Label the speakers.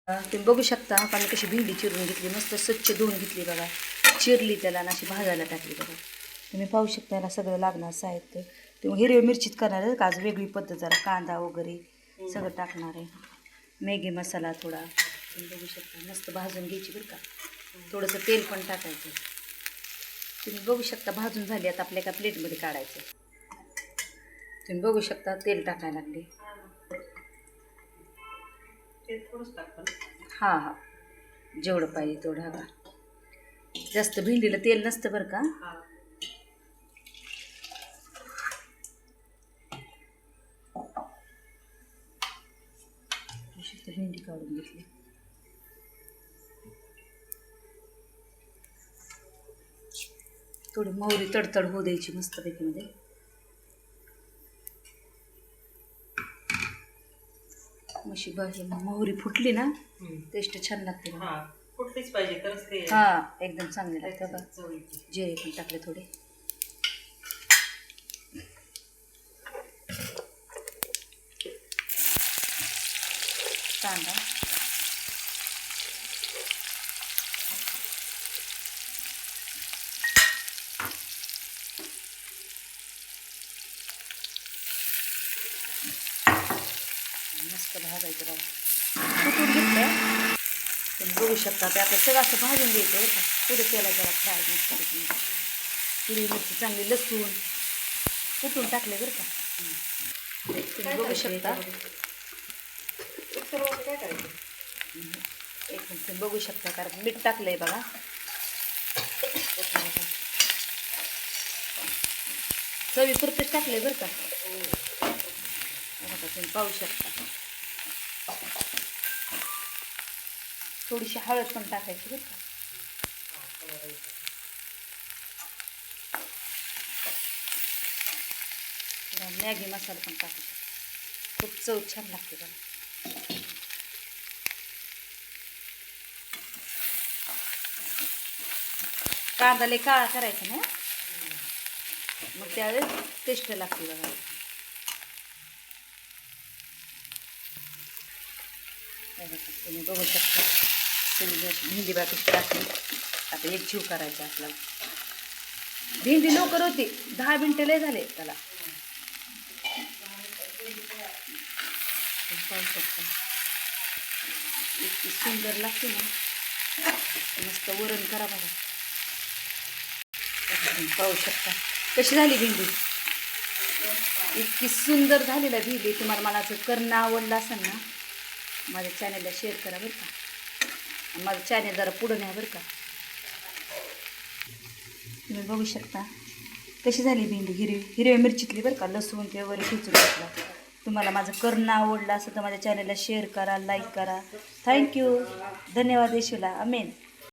Speaker 1: तुम्ही बघू शकता आपण कशी भेंडी चिरून घेतली, मस्त स्वच्छ धुवून घेतली बघा, चिरली त्याला आणि अशी भाजायला टाकली बघा. तुम्ही पाहू शकता याला सगळं लागणार साहित्य. तुम्ही हिरवी मिरचीत करणार आहे का, आज वेगळी पद्धत, जरा कांदा वगैरे सगळं टाकणार आहे. मॅगी मसाला थोडा तुम्ही बघू शकता, मस्त भाजून घ्यायची बरं का. थोडंसं तेल पण टाकायचं. तुम्ही बघू शकता भाजून झाली, आता आपल्या एका प्लेटमध्ये काढायचं. तुम्ही बघू शकता तेल टाकायला लागले. हां हां, जेवढं पाहिजे तेवढं. का जास्त भेंडीला तेल नसतं बरं का. भेंडी काढून घेतली. थोडी मोहरी तडतड होऊ द्यायची मस्तपैकी मध्ये. मशी भाजी मोहरी फुटली ना, टेस्ट छान लागते.
Speaker 2: फुटलीच पाहिजे तरच ते.
Speaker 1: हां, एकदम चांगले लागते बघा. जिरे पण टाकले थोडे. कांदा मस्त भाजायचं बघा. कुठून घेतलं तुम्ही बघू शकता. ते आता सगळं असं भाजून द्यायचं बरं का. पुढे तेला जरा फ्राय मस्त. हिरवी मिरची चांगली, लसूण कुठून टाकले बरं का. तुम्ही बघू शकता.
Speaker 2: काय करायचं
Speaker 1: एक मिनिट तुम्ही बघू शकता, कारण मीठ टाकलंय बघा. चवीपुरतेच टाकलंय बरं का. तुम्ही पाहू शकता. थोडीशी हळद पण टाकायची बरं का. मॅगी मसाला पण टाकायचा, खूप चव छान लागते बघा. कांदा लय काळा करायचा ना, मग त्यावेळेस टेस्ट लागते बघा. तुम्ही बघू शकता भेंडी बाकी टाकली. आता एक जीव करायचा आपल्याला. भेंडी लवकर होती, 10 मिनिटं लय झाले त्याला. पाहू शकता इतकी सुंदर लागते ना, मस्त वरण करा बघा. पाहू शकता कशी झाली भेंडी, इतकी सुंदर झालेला भेंडी. तुम्हाला मला करणं आवडलं असेल ना, माझ्या चॅनलला शेअर करा बरं का. माझं चॅनल जरा पुढं न्या बरं का. तुम्ही बघू शकता कशी झाली भेंडी, हिरव्या मिरचीतली बरं का. लसूण ते वगैरे खिचून घेतला. तुम्हाला माझं करणं आवडलं असं तर माझ्या चॅनलला शेअर करा, लाईक करा. थँक्यू, धन्यवाद येशूला. आमेन.